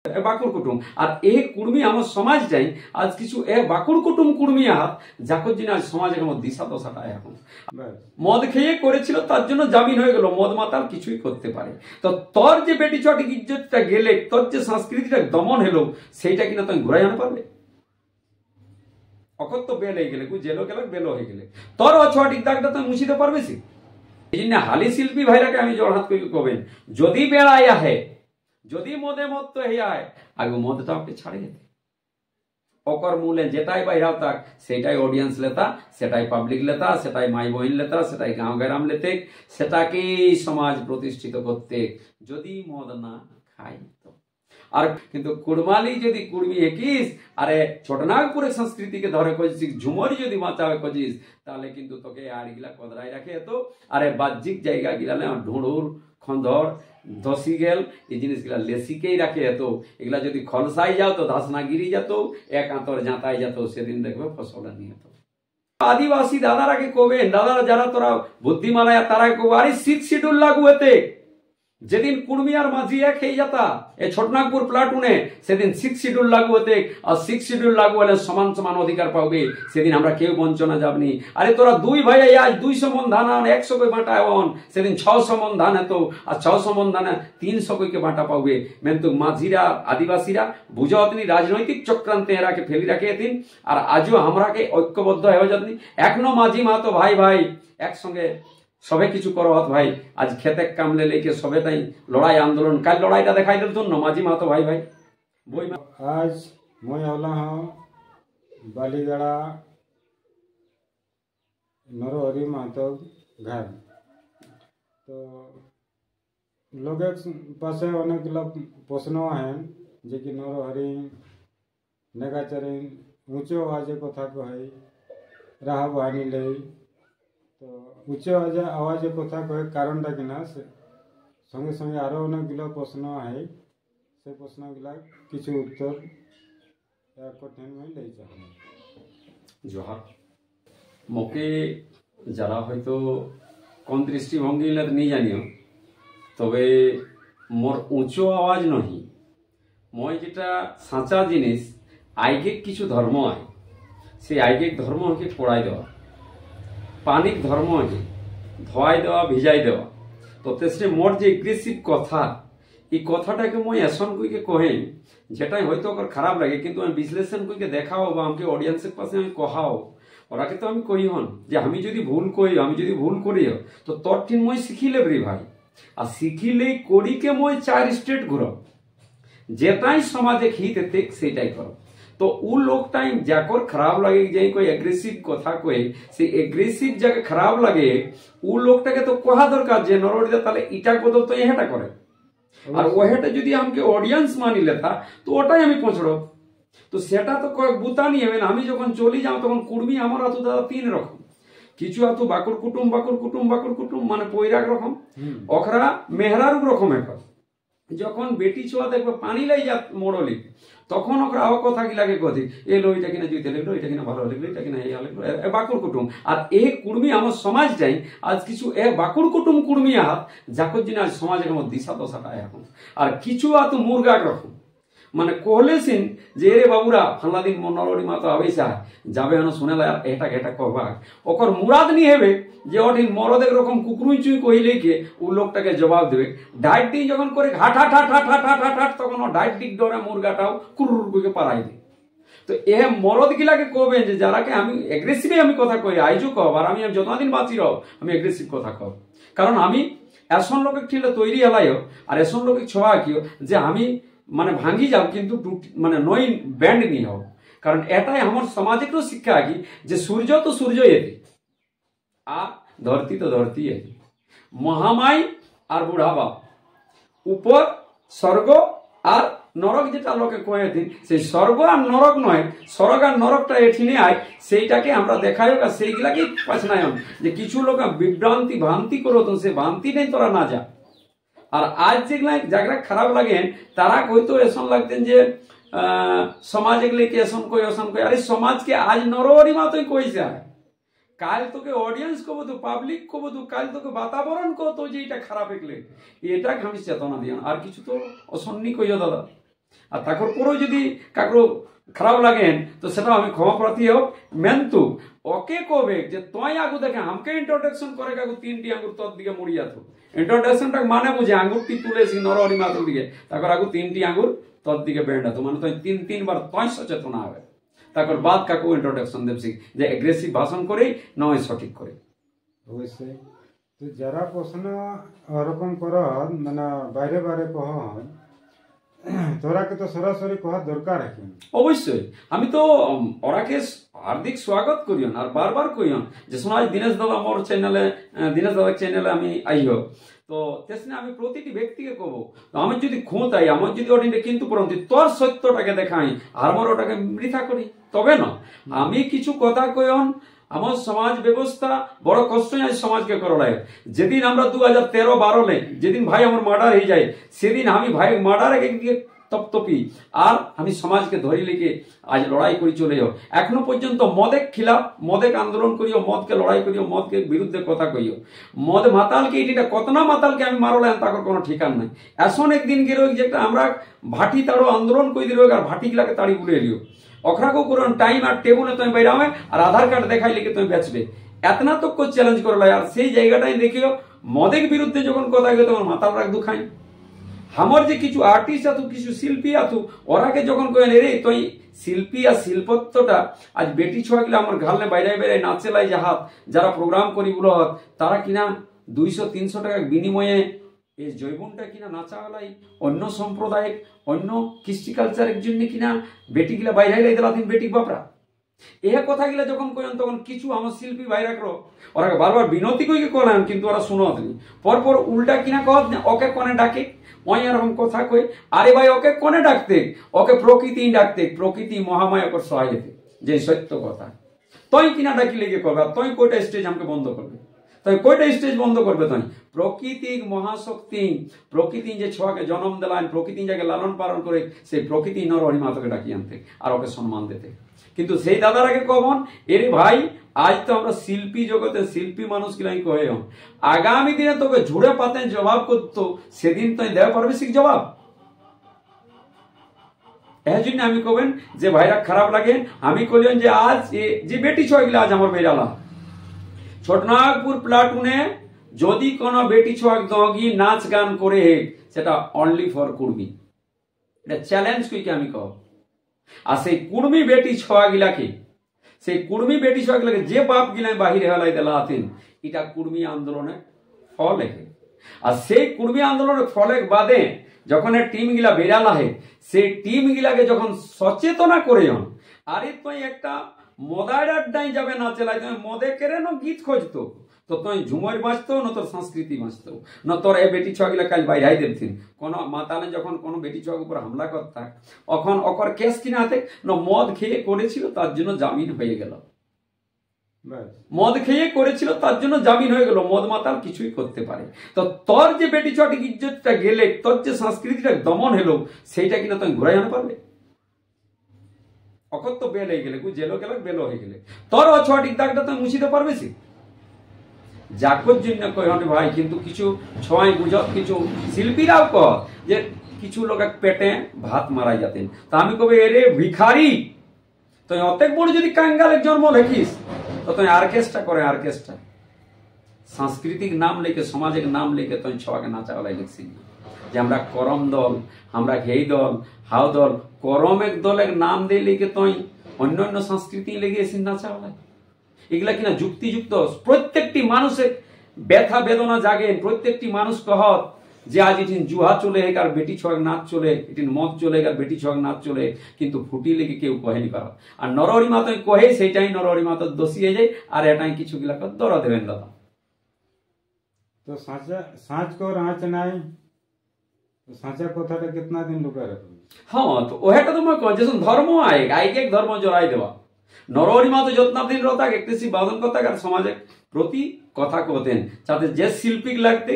বাকুর কুটুম আর এ কুর্মী আমার সমাজ যাই আজ কিছু এ বাকুর কুটুম কুর্মী আহাত যাকর জন্য আজ সমাজের দিশা দশাটা এখন মদ খেয়ে করেছিল তার জন্য জামিন হয়ে গেল, মদ মাতাল কিছুই করতে পারে। তো তোর যে বেটি চটি ইজ্জতটা গেলে, তোর যে সংস্কৃতিটা দমন হলো, সেইটা কিনা তুমি ঘুরাই আনতে পারবে? অকত তো বেল হয়ে গেলে জেলো গেলে বেল হয়ে গেলে তোর অছটিক দাগটা তুমি মুছিতে পারবে? সে এই জন্য হালি শিল্পী ভাইরাকে আমি জড়হাত করে কবেন, যদি বেড়াই আহে, যদি মদে মত হইয়ায় আগে মদটা আপনি ছাড়ে যেতে অকর মূলে যেটাই বাইরাও তাক সেটাই অডিয়েন্স লেতা, সেটাই পাবলিক লেতা, সেটাই মাই বহিন লেতা, সেটাই গাঁও গ্রাম লেতে, সেটাকেই সমাজ প্রতিষ্ঠিত করতে যদি মদ না খাই তো। আর কিন্তু কুড়মালি যদি কুড়মি একিস আরে ছোটনাগপুরের সংস্কৃতিকে ধরে খুঁজছিস, ঝুমরি যদি বাঁচাবে খুঁজিস, তাহলে কিন্তু তোকে আড়গিলা কদরাই রাখে এত আরে বাহ্যিক জায়গা গিলালে ঢুঁড়ুর খন্দর দশি গেল এই জিনিসগুলা লেসিকেই রাখে এত। এগুলা যদি খলসাই যাও তো ধাসনা গিরি যেত, এক আঁতর জাঁতাই যেত, সেদিন দেখবে ফসলটা নিয়ে তো। আদিবাসী দাদারাকে কবেন, দাদারা যারা তোরা বুদ্ধিমানায় তারা কবে আরে 6 শিডিউল লাগু এতে। যেদিন কুর্মী আর মাঝি এক হয়ে যাতা এই ছোটনাগপুর প্লাটুনে, সেদিন 6 শিডিউল লাগু হতে, আর 6 শিডিউল লাগু হলে সমান সমান অধিকার পাবে, সেদিন আমরা কেউ বঞ্চনা যাবনি। আরে তোরা দুই ভাই আজ 200 মন ধান আন 100 কই বাঁটা হন, সেদিন 600 মন ধান এত, আর 600 মন ধানে 300 কইকে বাঁটা পাবে। কিন্তু মাঝিরা আদিবাসীরা বুঝাওতনি রাজনৈতিক চক্রান্তে এরাকে ফেলি রাখে এদিন, আর আজও আমরাকে ঐক্যবদ্ধ হয়ে যাতনি। এখনো মাঝি মাতো ভাই ভাই একসঙ্গে সবে কিছু করো ভাই, আজ খেতে কামলে লেকে সবেটাই লড়াই আন্দোলন, কাল লড়াইটা দেখাই দেওয়ার জন্য মাঝি মাতো ভাই ভাই বই। আজ মই হলা বালিগাড়া নরহরি মাতো ঘর। তো লোকের পাশে অনেকগুলো প্রশ্ন আহেন যে কি নরহরি নেগাচারি উঁচু আওয়াজে কথা কহে, রাহা বাহানি লেই। তো উচ্চ আওয়াজে কথা কয়ে কারণটা কিনা সঙ্গে সঙ্গে আরো অনেকগুলো প্রশ্ন আহে, সেই প্রশ্নগুলা কিছু উত্তর কঠিন লেই চাই। জোহার মোকে যারা হয়তো কোন দৃষ্টিভঙ্গি নিয়ে জানিও, তবে মোর উঁচু আওয়াজ নহি, মই যেটা সাঁচা জিনিস আইগিক কিছু ধর্ম আয়, সেই আইগিক ধর্ম হকে পড়াই দেওয়া, পানিক ধর্ম আছে ধোয়াই দেওয়া ভিজাই দেওয়া। তো তেসরে মোর যে এগ্রেসিভ কথা, এই কথাটাকে মই এসন কইকে কহেন যেটাই হয়তো ওর খারাপ লাগে, কিন্তু আমি বিশ্লেষণ কইকে দেখাও বা আমাকে অডিয়েন্সের পাশে আমি কহাও, ওরাকে তো আমি কই হন যে আমি যদি ভুল কই, আমি যদি ভুল করিও তো তোর টিন মই শিখিলে ব্রি ভাই। আর শিখিলেই করিকে মই 4 স্টেট ঘুরো, যেটাই সমাজে হিত এতে সেটাই করো। তো उ लोग टाइम जाकर खराब लगे जे कोई एग्रेसिव कथा कहे, से एग्रेसिव जगह खराब लगे उ लोकटाके तो कहा दरकार जे नरडिदा ताले इटा को तो एटा करे, আর ওহেটা যদি আমাকে অডিয়েন্স মানি লেতা তো ওটাই আমি পছড়ব। তো সেটা তো বুতা নিয়ে হবে না। আমি যখন চলি যাও তখন কুর্মী আমার হাতু দাদা 3 রকম, কিছু হাতু বাকুর কুটুম বাকুর কুটুম বাকুর কুটুম মানে পৈরাগ রকম, অখরা মেহরারুক রকম এখন। যখন বেটি ছোয়া দেখবে পানি লাই যা মোড়লি, তখন ওরা আবার কথা কি লাগে কদি এলো এটা কিনা জুইতে লাগলো, এটা কিনা ভালো লাগলো, এটা কিনা ইয়া লাগলো, বাকুর কুটুম। আর এ কুর্মী আমার সমাজ যাই আজ কিছু এ বাকুর কুটুম কুর্মী আহাত যাকর জন্য আজ সমাজের দিশা দশাটা এখন। আর কিছু আতো মুরগাক রকম মানে কহলেছিন যে রে বাবুরা ফাল্লা দিন নরহরি মাতো আবেসা যাবে এনো শুনে এটা এটা কহবা, ওকর মুরাদ নিয়ে হেবে যে ওঠিন মরদেক রকম কুকুরুই চুই কহিলে কে ও লোকটাকে জবাব দেবে। ডাইট দিন যখন করে ঘাট হাট হাট হাট হাট হাট হাট হাট, তখন ও ডাইট দিক ডরে মুরগাটাও কুরুর করে পারাই দেয়। তো এ মরদ গিলাকে কবেন যে যারাকে আমি এগ্রেসিভে আমি কথা কই আইজু কব, আর আমি যতদিন বাঁচি রব আমি এগ্রেসিভ কথা কব, কারণ আমি এসন লোকে ঠিলে তৈরি এলাইও আর এসন লোকে ছোয়া কিও যে আমি মানে ভাঙ্গি যাও কিন্তু মানে নই ব্যান্ড নিয়ে হোক। কারণ এটাই আমার সামাজিক শিক্ষা কি যে সূর্য তো সূর্য এটি আর ধরতি তো ধরতি এটি, মহামাই আর বুড়াবা উপর স্বর্গ আর নরক যেটা লোকে কয়ে দিন, সেই স্বর্গ আর নরক নয়, স্বর্গ আর নরকটা এঠিনে আয় সেইটাকে আমরা দেখাই আর সেইগুলাকেই পাছনায় যে কিছু লোক বিভ্রান্তি ভ্রান্তি করো তো সে ভ্রান্তি নেই তোরা না যা। আর আজ যেগুলা যারা খারাপ লাগেন তারা হয়তো এসন লাগতেন যে সমাজ এগুলো কি এসন কই ওসন কই, আরে সমাজকে আজ নরহরি মাতই কইছে, কাল তোকে অডিয়েন্স কব তো পাবলিক কব তো কাল তোকে বাতাবরণ কব তো যে এটা খারাপ এগুলো, এটা আমি চেতনা দিয়ান। আর কিছু তো অসন্নি কইও দাদা আর তারপর পরেও যদি কাকো খারাপ লাগেন তো সেটা আমি ক্ষমা প্রার্থী হোক মেন্তু ওকে কবে যে তুই আগু দেখে আমাকে ইন্ট্রোডাকশন করে কাকু 3টি আঙ্গুর তোর দিকে মুড়িয়া তো ইন্ট্রোডাকশনটা মানে বুঝে আঙ্গুরটি তুলেছি নরহরি মাতুর দিকে তারপর আগু 3টি আঙ্গুর তোর দিকে বেড়া তো মানে তুই 3বার তুই সচেতন হবে তারপর বাদ কাকু ইন্ট্রোডাকশন দেবছি যে এগ্রেসিভ ভাষণ করেই নয় সঠিক করে অবশ্যই তো যারা প্রশ্ন ওরকম কর মানে বাইরে বাইরে কহ তোরাকে তো সরাসরি কহার দরকার আছে অবশ্যই আমি তো ওরাকে হার্দিক স্বাগত করিয়ন আর বারবার কইয়ন যে শোনা দীনেশ দাদা আমার চ্যানেলে দীনেশ দাদার চ্যানেলে আমি আইও তো তেসনে আমি প্রতিটি ব্যক্তিকে কব আমি যদি খুঁতাই আমার যদি ওটা কিন্তু পরন্তি তোর সত্যটাকে দেখাই আর আমার ওটাকে বৃথা করি তবে না আমি কিছু কথা কইয়ন আমার সমাজ ব্যবস্থা বড় কষ্ট আজ সমাজকে করলায় যেদিন আমরা 2013-12 যেদিন ভাই আমার মার্ডার হয়ে যায় সেদিন আমি ভাই মার্ডার একদিকে তপতপি আর আমি সমাজকে ধরে লিখে আজ লড়াই করে চলে যাও এখনো পর্যন্ত মদের খিলাফ মদেক আন্দোলন করিও মদকে লড়াই করিও মদকে বিরুদ্ধে কথা কইও মদ মাতালকে এটা কতনা মাতালকে আমি মারলাম তার কোনো ঠিকান নাই এখন একদিন গেল যেটা আমরা ভাটি তাড়ো আন্দোলন করে দিল আর ভাটিগুলাকে তাড়ি উড়ে এলিও অখরাকো করুন টাইম আর টেবুলে তুমি বাইরে হবে আর আধার কার্ড দেখাই লিখে তুমি বেচবে এতনা তো চ্যালেঞ্জ করলাই আর সেই জায়গাটাই দেখিও মদের বিরুদ্ধে যখন কথা গেল তোমার মাতাল রাখ দুখাই আমার যে কিছু আর্টিস্ট আতু কিছু শিল্পী আতু ওরাকে যখন কইন রে তুই শিল্পী আর শিল্পত্বটা আজ বেটি ছোয়াগুলো আমার ঘালনে বাইরে বাইরে নাচেলাই যাহাত যারা প্রোগ্রাম করি বলো তারা কিনা 200-300 টাকা বিনিময়ে এই জৈবনটা কিনা নাচাওয়ালাই অন্য সম্প্রদায়ের অন্য কৃষ্টি কালচারের জন্য কিনা বেটিগুলা বাইরে দিলাম বেটি বাপরা এ কথাগুলা যখন কইন তখন কিছু আমার শিল্পী বাইরে ওরা বারবার বিনতি কইকে করেন কিন্তু ওরা শুনতনি পরপর উল্টা কিনা কহ ওকে কোনে ডাকে ওই এরকম কথা কই আরে ভাই ওকে কোনে ডাকতে ওকে প্রকৃতি ডাকতে প্রকৃতি মহামায়া ওকে সহায়তে যে সত্য কথা তুই কিনা ডাকি লেগে করবে তুই কয়টা স্টেজ আমাকে বন্ধ করবে তাই কয়টা স্টেজ বন্ধ করবে তুই প্রকৃতিক মহাশক্তি প্রকৃতি যে ছোয়াকে জন্ম দিলাম প্রকৃতি যাকে লালন পালন করে সেই প্রকৃতি নরহরি মাতাকে ডাকি আনতে আর ওকে সম্মান দিতে কিন্তু সেই দাদার আগে কখন এরে ভাই আজ তো আমরা শিল্পী জগতে শিল্পী মানুষ কিলাই কহে আগামী দিনে তোকে ঝুড়ে পাতে জবাব করতো সেদিন তুই দেওয়া পারবি শিখ জবাব এর জন্য আমি কবেন যে ভাইরা খারাপ লাগে আমি কইলেন যে আজ যে বেটি ছোয়াগুলো আজ আমার বেরালা ছোটনাগপুর প্লাটুনে যদি কোনো বেটি ছোয়াক দগি নাচ গান করে সেটা অনলি ফর কুর্মি এটা চ্যালেঞ্জ কইকে আমি কহ আর সেই কুর্মি বেটি ছোয়াগুলাকে সেই কুর্মি বেটি ছোয়াগুলাকে যে বাপ গিলাই বাহিরে হেলাই দেলা আতেন এটা কুর্মি আন্দোলনের ফল লেখে আর সেই কুর্মি আন্দোলনের ফলে বাদে যখন টিম গিলা বেরালা হে সেই টিম গিলাকে যখন সচেতনা করে আরে তুই একটা মদার আড্ডায় যাবে না চেলাই তুমি মদে কেড়ে না গীত খুঁজতো তো তুই ঝুমর বাঁচতো না তোর সংস্কৃতি বাঁচতো না তোর এই বেটি ছোয়াগুলা কাল বাইরাই দেবথিন কোনো মাতালে যখন কোনো বেটি ছোয়ার উপর হামলা করতা তখন অকর কেস কিনা হাতে না মদ খেয়ে করেছিল তার জন্য জামিন হয়ে গেল মদ খেয়ে করেছিল তার জন্য জামিন হয়ে গেল মদ মাতাল কিছুই করতে পারে তো তোর যে বেটি ছোয়াটি ইজ্জতটা গেলে তোর যে সংস্কৃতিটা দমন হলো সেইটা কিনা তুই ঘুরাই আনতে পারবে অকত তো বেল হয়ে গেলে জেলো গেল বেল হয়ে গেলে তোর ছোয়াটির দাগটা তুই মুছিতে পারবে সে যাকর জন্য কই ভাই কিন্তু কিছু ছয় বুঝত কিছু শিল্পীরাও কহ যে কিছু লোক পেটে ভাত মারাই যাতেন তা আমি কবে এরে ভিখারি তুই অতেক বড় যদি কাঙ্গালের জন্ম লেখিস তো তুই অর্কেস্ট্রা করে অর্কেস্ট্রা সাংস্কৃতিক নাম লেখে সমাজের নাম লেখে তুই ছয়াকে নাচাওয়ালাই লিখছিস যে আমরা করম দল আমরা হেই দল হাও দল করম এক দলের নাম দিয়ে লিখে তুই অন্য অন্য সংস্কৃতি লেগে এসে নাচাওয়ালাই এগুলা কিনা যুক্তিযুক্ত প্রত্যেকটি মানুষের ব্যথা বেদনা জাগে প্রত্যেকটি মানুষ কহত যে আজ এটি জুহা চলে আর বেটি ছোয়াক নাচ চলে এটি মদ চলে আর বেটি ছোয়াক নাচ চলে কিন্তু ফুটি লেগে কেউ কহেনি করা আর নরহরি মাতা কহে সেইটাই নরহরি মাতার দোষী হয়ে যায় আর এটাই কিছু গিলা দরা দেবেন দাদা তো সাঁচ কো রাঁচ নাই সাঁচা কথাটা কিতনা দিন লুকা রাখবে হ্যাঁ তো ওহেটা তো মই কহ যে ধর্ম আইকে এক ধর্ম জড়াই দেওয়া নরহরি মাতা যত্ন দিন রতাক একটি বাদন কথা আর সমাজের প্রতি কথা কতেন যাতে যে শিল্পী লাগতে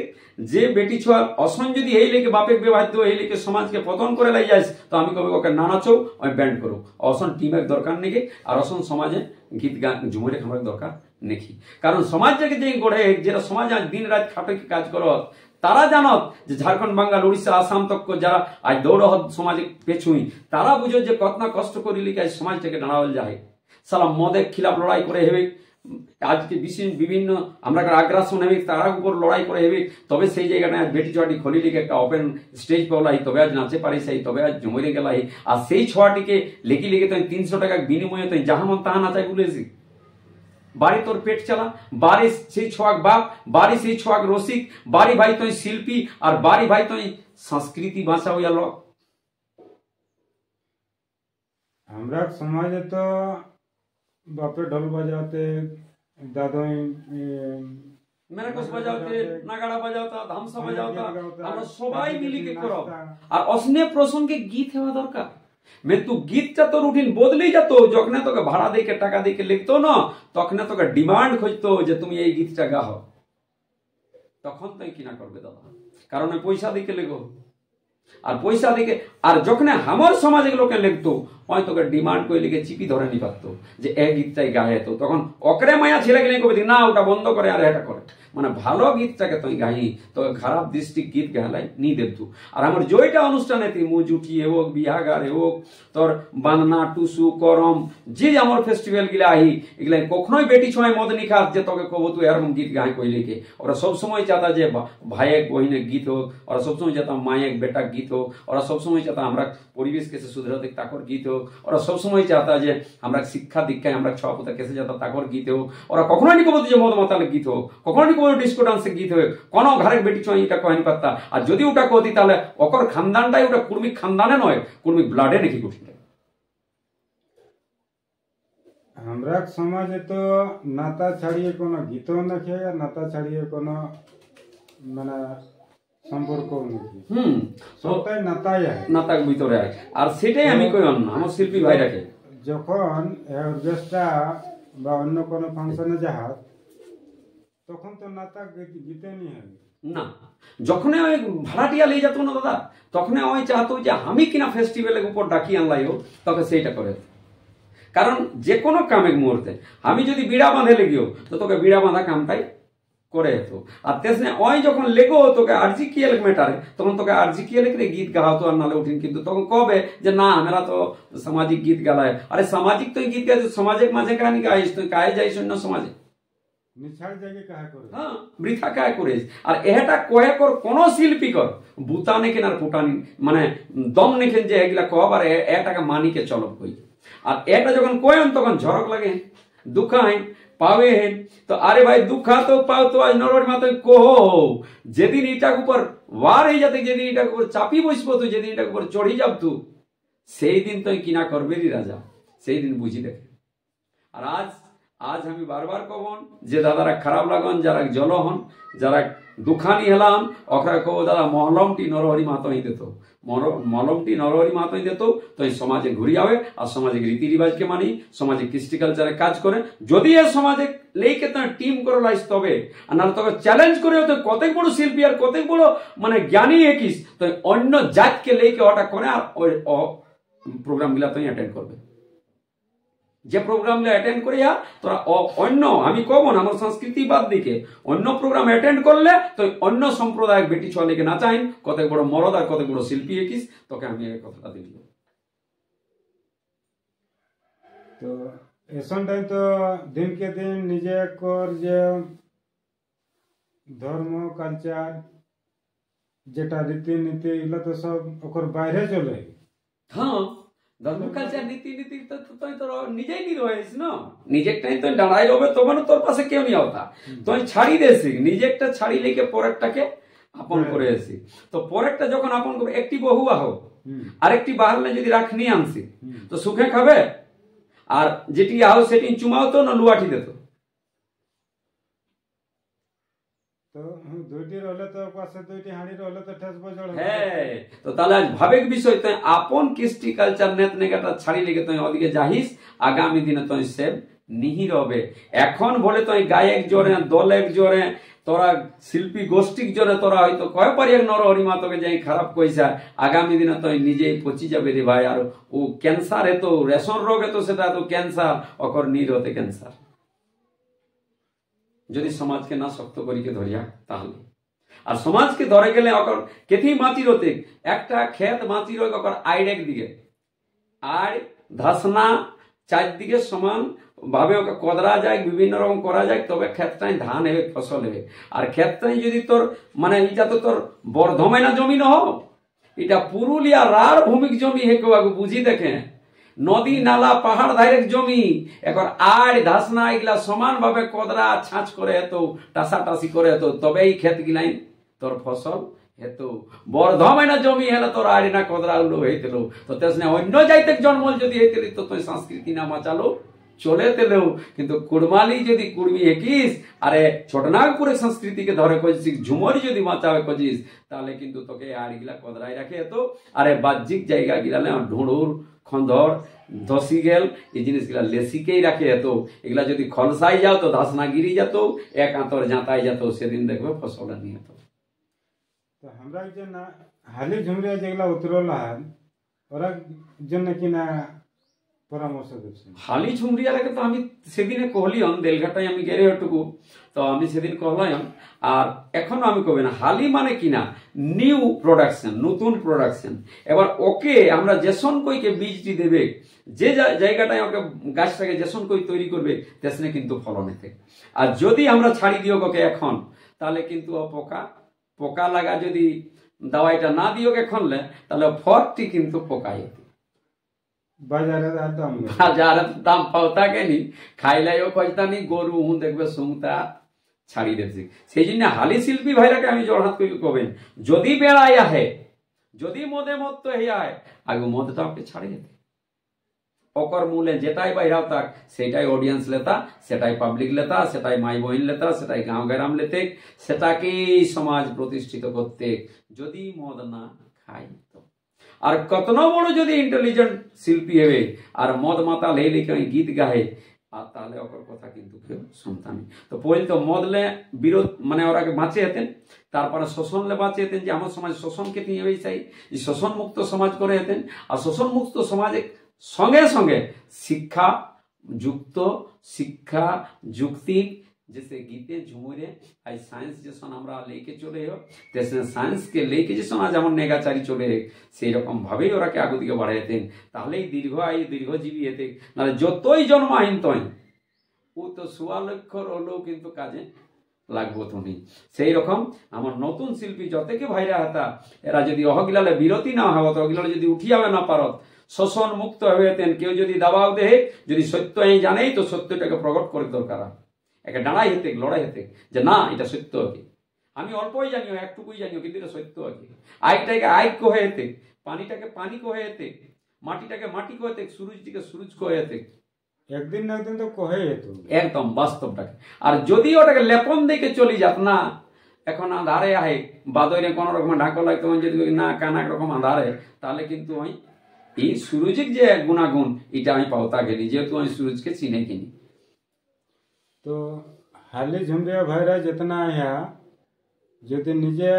যে বেটি ছোয়ার অসন যদি এই লেগে বাপেক বিবাহিত এই লেগে সমাজকে পতন করে লাই যাইস তো আমি কবে ওকে নানাচো আমি ব্যান্ড করো অসন টিমের দরকার নেই আর অসন সমাজে গীত গান ঝুমরে খাবার দরকার নেই কারণ সমাজ থেকে যে গড়ে যেটা সমাজ আজ দিন রাত খাটে কাজ করো তারা জানত যে ঝাড়খণ্ড বাঙ্গাল উড়িষ্যা আসাম তক যারা আজ দৌড়হত সমাজে পেছুই তারা বুঝো যে কত না কষ্ট করি লিখে আজ সমাজটাকে দাঁড়াল যায় সালা মদের খিলাফ লড়াই করে হেবে আজকে বিভিন্ন আমরা আগ্রাসন হেবে তার উপর লড়াই করে হেবে তবে সেই জায়গাটা আজ বেটি ছোয়াটি খলি লিখে একটা ওপেন স্টেজ পাওলাই তবে আজ নাচে পারি সেই তবে আজ জমরে গেলাই আর সেই ছোয়াটিকে লেখি লিখে তুই 300 টাকা বিনিময়ে তুই যাহা মন তাহা নাচাই বলেছি বাড়ি তোর পেট চালা বাড়ি সেই ছোয়াক বাপ বাড়ি সেই ছোয়াক রসিক বাড়ি ভাই তুই শিল্পী আর বাড়ি ভাই তুই সংস্কৃতি ভাষা হইয়া লোক আমরা সমাজে তো বাপে ঢোল বাজাতে দাদুই মেরাকস বাজাতে নাগাড়া বাজাতা ধামসা বাজাতা আমরা সবাই মিলিকে করব আর অসনে প্রসঙ্গে গীত হওয়া দরকার তু গীতটা তোর রুটিন বদলেই যেত যখন তোকে ভাড়া দিয়ে টাকা দিয়ে লিখতো না তখন তোকে ডিমান্ড খুঁজতো যে তুমি এই গীতটা গাও তখন তুই কিনা করবে দাদা কারণ পয়সা দিয়ে লেখো আর পয়সা দিকে আর যখন আমার সমাজে লোকে লিখতো ওই তোকে ডিমান্ড করে লিখে চিপি ধরে নি পারতো যে এই গীতটাই গায়ে তো তখন অকরে মায়া ছেলে গেলে কবি না ওটা বন্ধ করে আর এটা করে মানে ভালো গীতটাকে তুই গাই তোকে খারাপ দৃষ্টি গীত গালাই নি দেবতু আর আমার জয়টা অনুষ্ঠানে তুই মুজুটি হোক বিহাগার হোক তোর বান্না টুসু করম যে আমার ফেস্টিভ্যাল গিলা আহি এগুলা কখনোই বেটি ছয় মদ নি খাস যে তোকে কব তুই এরকম গীত গাই কই লিখে ওরা সবসময় চাতা যে ভাইয়েক বহিনের গীত হোক ওরা সবসময় চাতা মায়েক বেটা গীত হোক ওরা সবসময় চাতা আমরা পরিবেশ কেসে সুধরতে তাকর গীত হোক ওরা সবসময় চাতা যে আমরা শিক্ষা দীক্ষায় আমরা ছপুতা কেসে যাতা তাকর গীত হোক ওরা কখনোই নি কব যে মদ মাতালে গীত হোক কখনোই নি ডিস্কো ডান্সে গীত হোক কোনো ঘরের বেটি ছয় এটা কহানি পাত্তা আর যদি ওটা কতি তাহলে অকর খানদানটাই ওটা কুর্মিক খানদানে নয় কুর্মিক ব্লাডে নাকি কুঠিটা আমরা সমাজে তো নাতা ছাড়িয়ে কোনো গীত নাকি আর নাতা ছাড়িয়ে কোনো মানে সম্পর্ক নাকি সবটাই নাতাই নাতার ভিতরে আর সেটাই আমি কই অন্য আমার শিল্পী ভাইরাকে যখন অর্কেস্ট্রা বা অন্য কোনো ফাংশনে যাহা তখন তো নাতা গীতে নিয়ে হবে না যখন ওই ভাড়াটিয়া লিয়ে যেত না দাদা তখন ওই চাহতো যে আমি কিনা ফেস্টিভ্যালের উপর ডাকি আনলাইও তখন সেইটা করে কারণ যে কোনো কামের মুহূর্তে আমি যদি বিড়া বাঁধে লেগিও তো তোকে বিড়া বাঁধা কামটাই করে যেত আর তেসনে ওই যখন লেগো তোকে আরজিকিএল মেটারে তখন তোকে আরজিকিএল গীত গাওতো আর নালে উঠিন কিন্তু তখন কবে যে না আমরা তো সামাজিক গীত গালায় আরে সামাজিক তুই গীত গাইছ সমাজের মাঝে কাহিনী গাইছ তুই কায়ে যাইছ অন্য সমাজে বৃথা কায় করিস আর এটা কয়ে কর কোন শিল্পী কর বুতা নেকেন আর পুটানি মানে দম নেকেন যে এগুলা কব আর এটাকে মানিকে চলব কই আর এটা যখন কয়েন তখন ঝরক লাগে দুঃখায় পাবে হেন তো আরে ভাই দুঃখা তো পাও তো আজ নরর মাথায় কোহ যেদিন এটার উপর ওয়ার হয়ে যাতে যেদিন এটার উপর চাপি বসবো তুই যেদিন এটার উপর চড়ি যাব তু সেই দিন তুই কিনা করবে রে রাজা সেই দিন বুঝি দেখে আর আজ আমি বারবার কবন যে দাদারা খারাপ লাগন যারা জল হন যারা দুখানি হেলাম ওখরা কব দাদা মহলমটি নরহরি মাতই দিত মলমটি নরহরি মাতই দিত তো এই সমাজে ঘুরি যাবে আর সমাজে রীতি রিবাজকে মানি সমাজে কৃষ্টি কালচারে কাজ করে যদি এ সমাজে লেকে তার টিম করে লাইস তবে আর না তোকে চ্যালেঞ্জ করে তো কতক বড় শিল্পী আর কতক বড় মানে জ্ঞানী একিস তো অন্য জাতকে লেকে ওটা করে আর ওই প্রোগ্রাম গুলা তুই অ্যাটেন্ড করবে যে প্রোগ্রাম অ্যাটেন্ড করিয়া তোরা অন্য আমি কব না আমার সংস্কৃতি বাদ দিকে অন্য প্রোগ্রাম অ্যাটেন্ড করলে তো অন্য সম্প্রদায়ের বেটি ছোয়ালিকে না চাইন কত বড় মরদ আর কত বড় শিল্পী একিস তোকে আমি এই কথাটা দিল তো এসনটাই তো দিনকে দিন নিজে কর যে ধর্ম কালচার যেটা রীতিনীতি এগুলো তো সব ওর বাইরে চলে হ্যাঁ ধর্ম কালচার নীতি নীতি তো তুই তোর নিজেই নি রয়েছিস না নিজেরটাই তুই দাঁড়াই রবে তো মানে তোর পাশে কেউ নিয়ে আওতা তুই ছাড়ি দেছি নিজেরটা ছাড়ি লেগে পরেরটাকে আপন করে আসি তো পরেরটা যখন আপন করবে একটি বহু আহো আরেকটি বাহারলে যদি রাখ নিয়ে আনছি তো সুখে খাবে আর যেটি আহো সেটি চুমাও তো না লুয়াঠি দিত তো তাহলে ভাবেক বিষয় তুই আপন কৃষ্টি কালচার নেত নেগাটা ছাড়ি লেগে তুই ওদিকে যাহিস আগামী দিনে তুই সেব নিহি রবে এখন বলে তুই গায়ক জোরে দলেক জোরে তোরা শিল্পী গোষ্ঠীক জোরে তোরা হয়তো কয় পারি এক নরহরিমা তোকে যাই খারাপ কইসা আগামী দিনে তুই নিজেই পচি যাবে রে ভাই আর ও ক্যান্সার এত রেশন রোগ এত সেটা তো ক্যান্সার অকর নির হতে ক্যান্সার যদি সমাজকে না শক্ত করিকে ধরিয়া তাহলে আর সমাজকে ধরে গেলে অকর কেথি মাটির হতে একটা ক্ষেত মাটির অকর আইড একদিকে আর ধাসনা চারদিকে সমান ভাবে ওকে কদরা যায় বিভিন্ন রকম করা যায় তবে ক্ষেতটাই ধান হবে ফসল হবে আর ক্ষেতটাই যদি তোর মানে এটা তো তোর বর্ধমানা জমি নহ এটা পুরুলিয়া রার ভূমিক জমি হে কেউ বুঝি দেখে নদী নালা পাহাড় ধারের জমি এখন আড় ধাসনা এগুলা সমান ভাবে কদরা ছাঁচ করে হেত টাসাটাসি করে হেত তবে এই ক্ষেত গিলাই তোর ফসল হেত বর্ধমানা জমি হেলে তোর আড়ি না কদরা উল্লো হইতেল তো তেসনে অন্য যাইতে জন্মল যদি হইতেলি তো তুই সংস্কৃতি না মাচালো চলে তেলেও কিন্তু কুড়মালি যদি কুড়মি হেকিস আরে ছোটনাগপুরে সংস্কৃতিকে ধরে কইছিস ঝুমরি যদি বাঁচাবে কইছিস তাহলে কিন্তু তোকে আড়িগুলা কদরাই রাখে হেত আরে বাহ্যিক জায়গা গিলালে ঢুঁড়ুর খন্দর ধসি গেল এই জিনিসগুলা লেসিকেই রাখে হেত এগুলা যদি খলসাই যাও তো ধাসনা গিরি যেত এক আঁতর জাঁতাই যেত সেদিন দেখবে ফসলটা নিয়ে যেত তো আমরা যে না হালি ঝুমরিয়া যেগুলা উতরল ওরা জন্য কিনা পরামর্শ দিচ্ছেন হালি ঝুমরিয়ালাকে তো আমি সেদিনে কহলিম দেলঘাটায় আমি গেলে ওটুকু তো আমি সেদিন কহলাম আর এখনো আমি কবে না হালি মানে কিনা নিউ প্রোডাকশন নতুন প্রোডাকশন এবার ওকে আমরা যেসন কইকে বীজটি দেবে যে জায়গাটায় ওকে গাছটাকে যেসন কই তৈরি করবে তেসনে কিন্তু ফলন এতে আর যদি আমরা ছাড়ি দিও ওকে এখন তাহলে কিন্তু ও পোকা লাগা যদি দাওয়াইটা না দিও এখনলে তাহলে ফলটি কিন্তু পোকাই বাজারে দাম পাওতা কেনি খাইলাইও কইতানি গরু হুঁ দেখবে সুংতা ছাড়ি দেবছি সেই জন্য হালি শিল্পী ভাইরাকে আমি জড়হাত করি কবেন যদি বেড়াই আহে যদি মদে মত হইয়া আয় আগে মদটা ওকে ছাড়ি যেতে অকর মূলে যেটাই বাইরাও তাক সেটাই অডিয়েন্স লেতা সেটাই পাবলিক লেতা সেটাই মাই বহিন লেতা সেটাই গাঁও গ্রাম লেতে সেটাকেই সমাজ প্রতিষ্ঠিত করতে যদি মদ না খাই তো আর কতনো বড় যদি ইন্টেলিজেন্ট শিল্পী হবে আর মদ মাতাল হেলে কেউ গীত গাহে আর তাহলে ওর কথা কিন্তু কেউ শুনতাম তো পহিল তো মদলে বিরোধ মানে ওরাকে বাঁচে যেতেন তারপরে শোষণলে বাঁচে যেতেন যে আমার সমাজ শোষণকে নিয়ে চাই যে শোষণ মুক্ত সমাজ করে যেতেন আর শোষণ মুক্ত সমাজে সঙ্গে সঙ্গে শিক্ষা যুক্তি जैसे गीते झुमुरे आज साइंस जेसन আমরা लेके চলে তেসে সায়েন্স কে लेके যেসন আজ আমার নেগাচারি চলে সেই রকম ভাবেই ওরাকে আগে দিকে বাড়াইতেন তাহলেই দীর্ঘজীবী হতে নালে যতই জন্মাহীন তই ও তো 16 লক্ষর হলেও কিন্তু কাজে লাগবো তুমি সেই রকম আমার নতুন শিল্পী যতকে ভাইরা হাতা এরা যদি অহগিলালে বিরতি না হওয়া তো অহগিলালে যদি উঠিয়াবে না পারত শোষণ মুক্ত হবেতেন কেউ যদি দাবাও দেহে যদি সত্য এই জানেই তো সত্যটাকে প্রকট করে দরকার একটা ডাড়াই হেতে লড়াই হেতে যে না এটা সত্য কি আমি অল্পই জানিও একটুকুই জানিও কিন্তু এটা সত্য কি আইকটাকে আইক কহে হেতে পানিটাকে পানি কহে হেতে মাটিটাকে মাটি কহে হেতে সূরজটিকে সূরজ কহে হেতে একদিন না একদিন তো কহে হেতে একদম বাস্তবটাকে আর যদি ওটাকে লেপন দেখে চলি যাত না এখন আঁধারে আহে বাদরে কোন রকম ঢাকা লাগতো যদি না কানা রকম আঁধারে তাহলে কিন্তু আমি এই সূরজের যে গুণাগুণ এটা আমি পাওতা গেলি যেহেতু আমি সূরজকে চিনে কিনি তো হালি ঝুমরিয়া ভাইরা जितना है যদি নিজে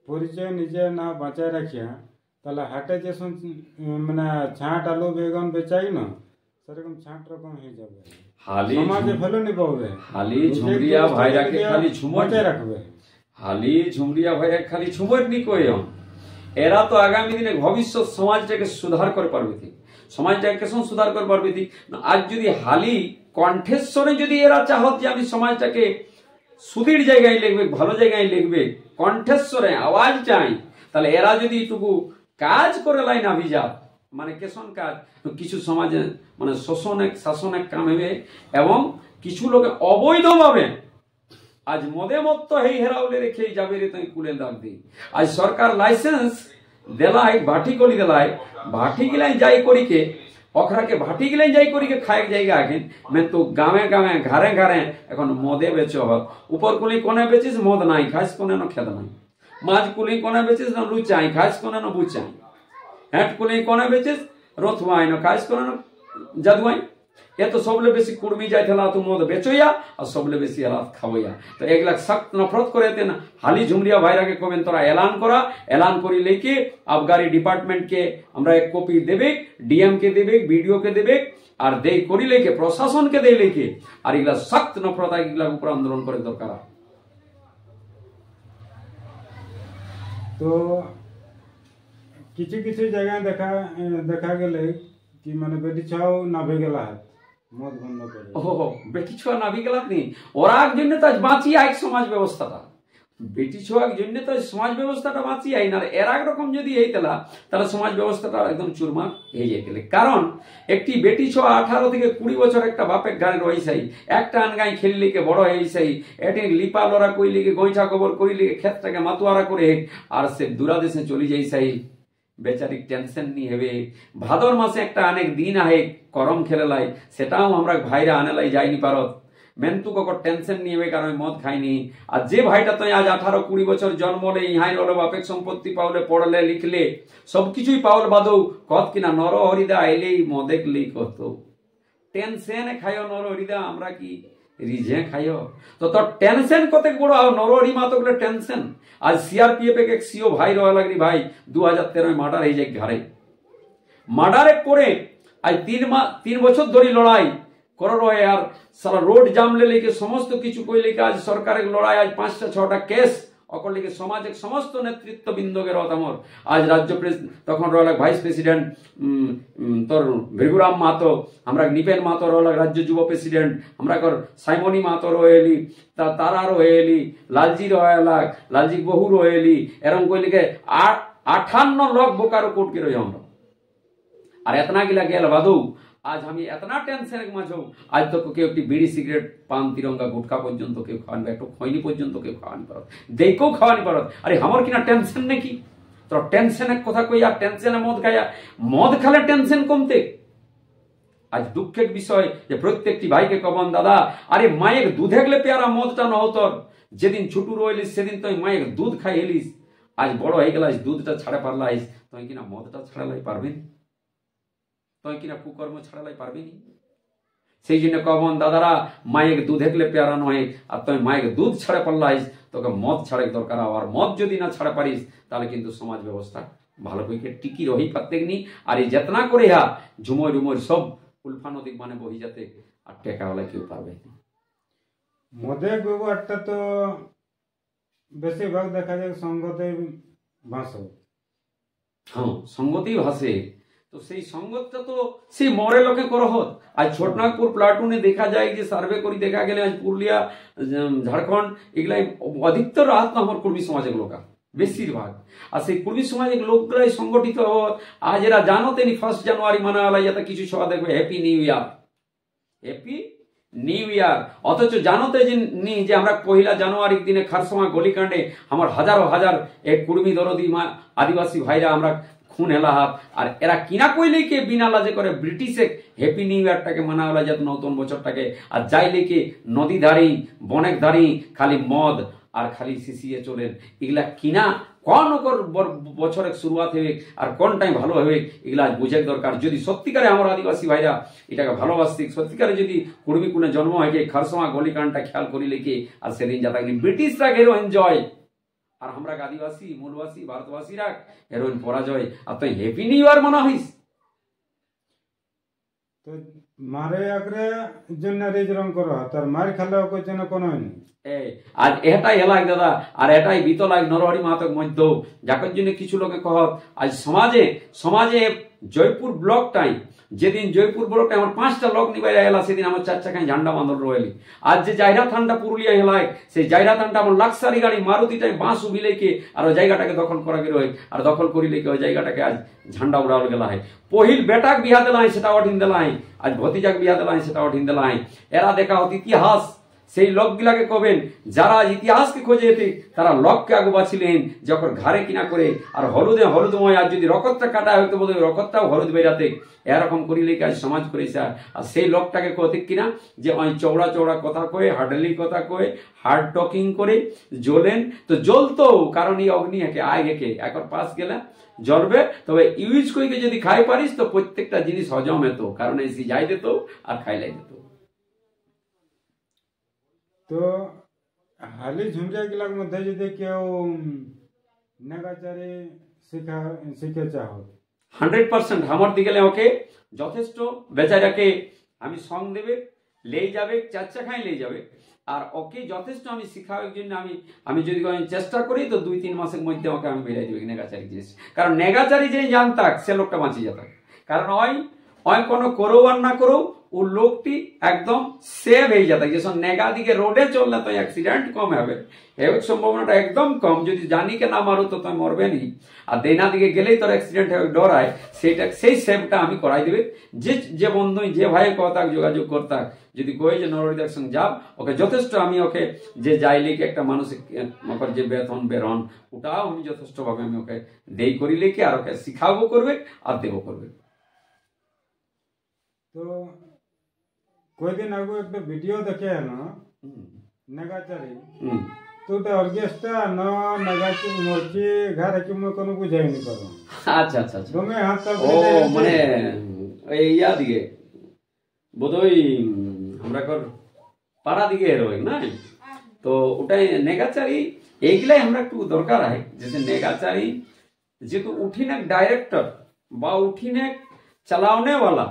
পরিচয় নিজে না বাঁচায় রাখিয়া তাহলে হাটে যে মানে ছাঁট আলু বেগুন বেচাই না সেরকম ছাঁট রকম হয়ে যাবে হালি সমাজে ফেলে নি পাবে হালি ঝুমরিয়া ভাইরাকে খালি ঝুমতে রাখবে হালি ঝুমরিয়া ভাইরা খালি ঝুমর নি কইম এরা তো আগামী দিনে ভবিষ্যৎ সমাজটাকে সুধার করে পারবে সমাজটাকে কেসন সুধার করে পারবে আজ যদি হালি কণ্ঠেশ্বরে যদি এরা চাহত যে আমি সমাজটাকে সুদীর জায়গায় লিখবে ভালো জায়গায় লিখবে কণ্ঠেশ্বরে আওয়াজ চাই তাহলে এরা যদি এটুকু কাজ করে লাই না ভিজা মানে কেসন কাজ কিছু সমাজে মানে শাসনের কাম হবে এবং কিছু লোকে অবৈধভাবে আজ মদে মত্ত হেই হেরাউলে রেখে যাবে রে তুই কুলে দাগ দি আজ সরকার লাইসেন্স দেলাই ভাটি করি দেলাই ভাটি গিলাই যাই করিকে অখরাকে ভাটি গিলাই যাই করিকে খায় জায়গা আগে মেন তো গাঁয়ে ঘরে ঘরে এখন মদে বেচে হত উপর কুলি কোনে বেচিস মদ নাই খাইস কোনে না খেদ নাই মাছ কুলি কোনে বেচিস না লুচাই খাইস কোনে না বুচাই হ্যাট কুলি কোনে বেচিস রথুয়াই না খাইস কোনে না জাদুয়াই এ তো সবলে বেশি কুড়মি যাইছিলা তো মদ বেচইয়া আর সবলে বেশি রাত খাওয়াইয়া তো এগুলা সখ্ত নফরত করে দেন হালি ঝুমরিয়া ভাইরাকে কবেন তোরা এলান করি লেকে আবগারি ডিপার্টমেন্টকে আমরা এক কপি দেবে ডিএম কে দেবে বিডিও কে দেবে আর দেই করি লেকে প্রশাসনকে দেই লেকে আর এগুলা সখ্ত নফরত এগুলা উপর আন্দোলন করে দরকার তো কিছু কিছু জায়গায় দেখা গেলে কি মানে বেটি ছাও নাভে গেলা হাত মদ বন্ধ করে। ও বেটি ছোঁয়া নাভি গেলাত নি, ওরা জন্য তো আজ বাঁচি আইক সমাজ ব্যবস্থাটা, বেটি ছোঁয়ার জন্য তো সমাজ ব্যবস্থাটা বাঁচি আইন। আর এর একরকম যদি হইতলা তাহলে সমাজ ব্যবস্থাটা একদম চুরমার হয়ে যেতলে। কারণ একটি বেটি ছোঁয়া 18 থেকে 20 বছর একটা বাপের ঘরে রয়েছাই, একটা আনগাই খেললিকে বড় হয়েছাই, এটি লিপা লড়া কইলিকে গইঠা গোবর কইলিকে ক্ষেতটাকে মাতুয়ারা করে আর সে দূরাদেশে চলে যাইছাই, বেচারি টেনশন নি হেবে। ভাদর মাসে একটা অনেক দিন আহে করম খেলেলাই, সেটাও আমরা ভাইরা আনেলাই যাইনি পারত, মেনতু কখন টেনশন নিয়ে হবে কারণ মদ খাইনি। আর যে ভাইটা তো আজ 18-20 বছর জন্মলে ইহাই রলো বাপের সম্পত্তি পাওলে পড়লে লিখলে সবকিছুই পাওল বাদৌ কত কিনা নর হরিদা আইলেই মদেকলেই কত টেনশন খাইও নর হরিদা, আমরা কি রিজে খাইও তো তোর টেনশন কত বড় নর হরি মাতকলে টেনশন। আজ সিআরপিএফ এক সিও ভাই রয়া লাগরি ভাই 2013 মার্ডার হয়ে যায় ঘরে, মার্ডারে করে আজ 3 বছর ধরে লড়াই করো রয়ে। আর সারা রোড জাম লেকে সমস্ত কিছু কইলে আজ সরকারের লড়াই, আজ 5টা-6টা কেস অকলিকে সমাজের সমস্ত নেতৃত্ববৃন্দকে রতামর। আজ রাজ্য তখন রলাক ভাইস প্রেসিডেন্ট তোর ভৃগুরাম মাতো, আমরা নিপেন মাতো রলাক রাজ্য যুব প্রেসিডেন্ট, আমরা কর সাইমনি মাতো রয়েলি, তারা রয়েলি, লালজি রয়ালাক, লালজি বহু রয়েলি, এরম কইলিকে 58 লাখ বোকারো কোর্টকে রয়ে আমরা। আর এতনা গিলা গেল বাদু আজ আমি এতনা টেনশন মাঝেও আজ তো কেউ একটি বিড়ি সিগারেট পান তিরঙ্গা গুটখা পর্যন্ত কেউ খাওয়ানি, একটু খৈনি পর্যন্ত কেউ খাওয়ানি পারত, দেখেও খাওয়ানি পারত। আরে আমার কিনা টেনশন নাকি তোর টেনশনের কথা কই, আর টেনশনে মদ খাইয়া মদ খালে টেনশন কমতে। আজ দুঃখের বিষয় যে প্রত্যেকটি ভাইকে কবন দাদা, আরে মায়ের দুধে গেলে পেয়ারা মদটা নহতর, যেদিন ছুটু রইলিস সেদিন তুই মায়ের দুধ খাই এলিস, আজ বড় হয়ে গেলাস দুধটা ছাড়া পারলাইস, তুই কিনা মদটা ছাড়ালাই পারবেন, তুই কিনা কুকর্ম ছাড়ালাই পারবিনি। সেই জন্য কবন দাদারা মায়ের দুধ হেকলে পেয়ারা নয়, আর তুই মায়ের দুধ ছাড়া পারলাইস তোকে মদ ছাড়াই দরকার। আর মদ যদি না ছাড়া পারিস তাহলে কিন্তু সমাজ ব্যবস্থা ভালো করে টিকি রহি পারতে নি। আর এই যেতনা করে ঝুমর রুমর সব উলফা নদী মানে বহি যাতে আর টেকাওয়ালা কেউ পারবে। মদের ব্যবহারটা তো বেশিরভাগ দেখা যায় সঙ্গতে ভাসে। হ্যাঁ সঙ্গতেই ভাসে, তো সেই সঙ্গতটা তো সেই মরে লোকে করহত। আজ ছোটনাগপুর প্লাটুনে দেখা যায় যে সার্ভে করে দেখা গেলে আজ পুরুলিয়া ঝাড়খণ্ড এগুলাই অধিকতর রাহত আমার কর্মী সমাজের লোকা বেশিরভাগ। আর সেই কর্মী সমাজের লোকগুলাই সংগঠিত হত। আজ এরা জানো তেনি 1 জানুয়ারি মানা হলাই যাতে কিছু সভা দেখবে happy new year, happy new year. অথচ জানোতে যে আমরা 1 জানুয়ারির দিনে খারসমা গলিকাণ্ডে আমার হাজার এক কর্মী দরদি আদিবাসী ভাইরা আমরা খুন হেলা হাত। আর এরা কিনা কইলে কে বিনা লাজে করে ব্রিটিশে হ্যাপি নিউ ইয়ারটাকে মানা হলা যাত নতুন বছরটাকে। আর যাইলে কি নদী ধারি বনেক ধারি খালি মদ আর খালি সিসিয়ে চলেন, এগুলা কিনা কোন বছরের শুরুয়াত হবে আর কোন টাইম ভালো হবে এগুলা বুঝে দরকার। যদি সত্যিকারে আমার আদিবাসী ভাইরা এটাকে ভালোবাসতি, সত্যিকারে যদি কুড়মি কুনে জন্ম হয় খারসমা গলিকাণ্ডটা খেয়াল করিলে কি আর সেদিন যা থাকলে ব্রিটিশরা গেরো এনজয়, আর আমরা আদিবাসী মূলবাসী ভারতবাসীরা হেরোইন পরাজয়। আর তুই হ্যাপি নিউ ইয়ার মনে হইস তো মারে আগরে জন্য রেজ রং করো, তার মার খালে ওকে জন্য কোনো হয়নি। আর এটাই এলাক দাদা, আর এটাই বিতলাক নরহরি মাতক মধ্য যাকের জন্য কিছু লোকে কহত। আজ সমাজে জয়পুর ব্লকটাই যেদিন জয়পুর ব্লকটা আমার 5টা লোক নিবাইরা এলা, সেদিন আমার 4 চাকায় ঝান্ডা বাঁধল রয়েলি। আজ যে জায়রা থানটা পুরুলিয়া হেলায় সেই জায়রা থানটা আমার লাক্সারি গাড়ি মারুতিটাই বাঁশ উবিলেকে আর ওই জায়গাটাকে দখল করা গেল, আর দখল করিলে ওই জায়গাটাকে আজ ঝান্ডা উড়াল গেলা হয়। পহিল বেটাক বিহা দিলাই সেটা অঠিন দিলাই, আজ ভতিজাক বিহা দিলাই সেটা অঠিন দিলাই। এরা দেখা হত ইতিহাস, সেই লোকগুলাকে কবেন যারা ইতিহাসকে খোঁজে তারা লোককে আগে বাঁচিলেন যখন ঘরে কিনা করে। আর হলুদময় আর যদি রকতটা কাটা হইতো বোধ রকতটাও হলুদ বেরাতে এরকম করিলে কাজ সমাজ করেছে। আর সেই লোকটাকে কতে কিনা যে ওই চৌড়া কথা কয়ে হার্ডলি কথা কয়ে হার্ড টকিং করে জ্বলেন, তো জ্বলতো কারণ এই অগ্নি একে আয় একে একর পাশ গেলে জ্বলবে। তবে ইউজ করিকে যদি খাই পারিস তো প্রত্যেকটা জিনিস হজম হতো, কারণ এসি যাই দিত আর খাইলাই দিত। তো হালি ঝুমরিয়া গিলার মধ্যে যদি কেউ নেগাচারে শিখে চাহ 100% আমার দিকে ওকে যথেষ্ট বেচারাকে আমি সঙ্গ দেবে লেই যাবে, 4 চাকায় লেই যাবে, আর ওকে যথেষ্ট আমি শিখাবার জন্য আমি যদি চেষ্টা করি তো 2-3 মাসের মধ্যে ওকে আমি বেরিয়ে দেবো নেগাচারি জিনিস। কারণ নেগাচারি যে জানতাক সে লোকটা বাঁচি যেত, কারণ ওই কোনো করো আর না করো ও লোকটি একদম সেভ হয়ে যেত। যে নেগা দিকে রোডে চললে তো অ্যাক্সিডেন্ট কম হবে, এর সম্ভাবনাটা একদম কম। যদি জানি কে না মারো তো তুমি মরবে নি, আর দেনা দিকে গেলেই তোর অ্যাক্সিডেন্ট হবে ডরায়, সেই সেভটা আমি করাই দেবে। যে বন্ধু যে ভাই কথা যোগাযোগ করতাম, যদি কই যে নরহরিদার সঙ্গে যাব, ওকে যথেষ্ট আমি ওকে যে যাইলে কি একটা মানসিক যে বেতন বেরন ওটাও আমি যথেষ্টভাবে আমি ওকে দেই করি লিখে, আর ওকে শিখাবো করবে আর দেবো করবে। তো কয়েকদিন আগে একটা ভিডিও দেখে এলো নেগাচারি, তো ওটা অর্গেস্ট্রা ন নেগাচি মরচি ঘরে কি মই কোনো বুঝাইনি পারো। আচ্ছা আচ্ছা আচ্ছা, তুমি হাতটা ও মানে এই ইয়া দিকে বোধহয় আমরা কর পাড়া দিকে রই না, তো ওটাই নেগাচারি। এইগুলাই আমরা একটু দরকার হয় যে নেগাচারি যেহেতু উঠিনে ডাইরেক্টর বা উঠিনে চালাওনেওয়ালা,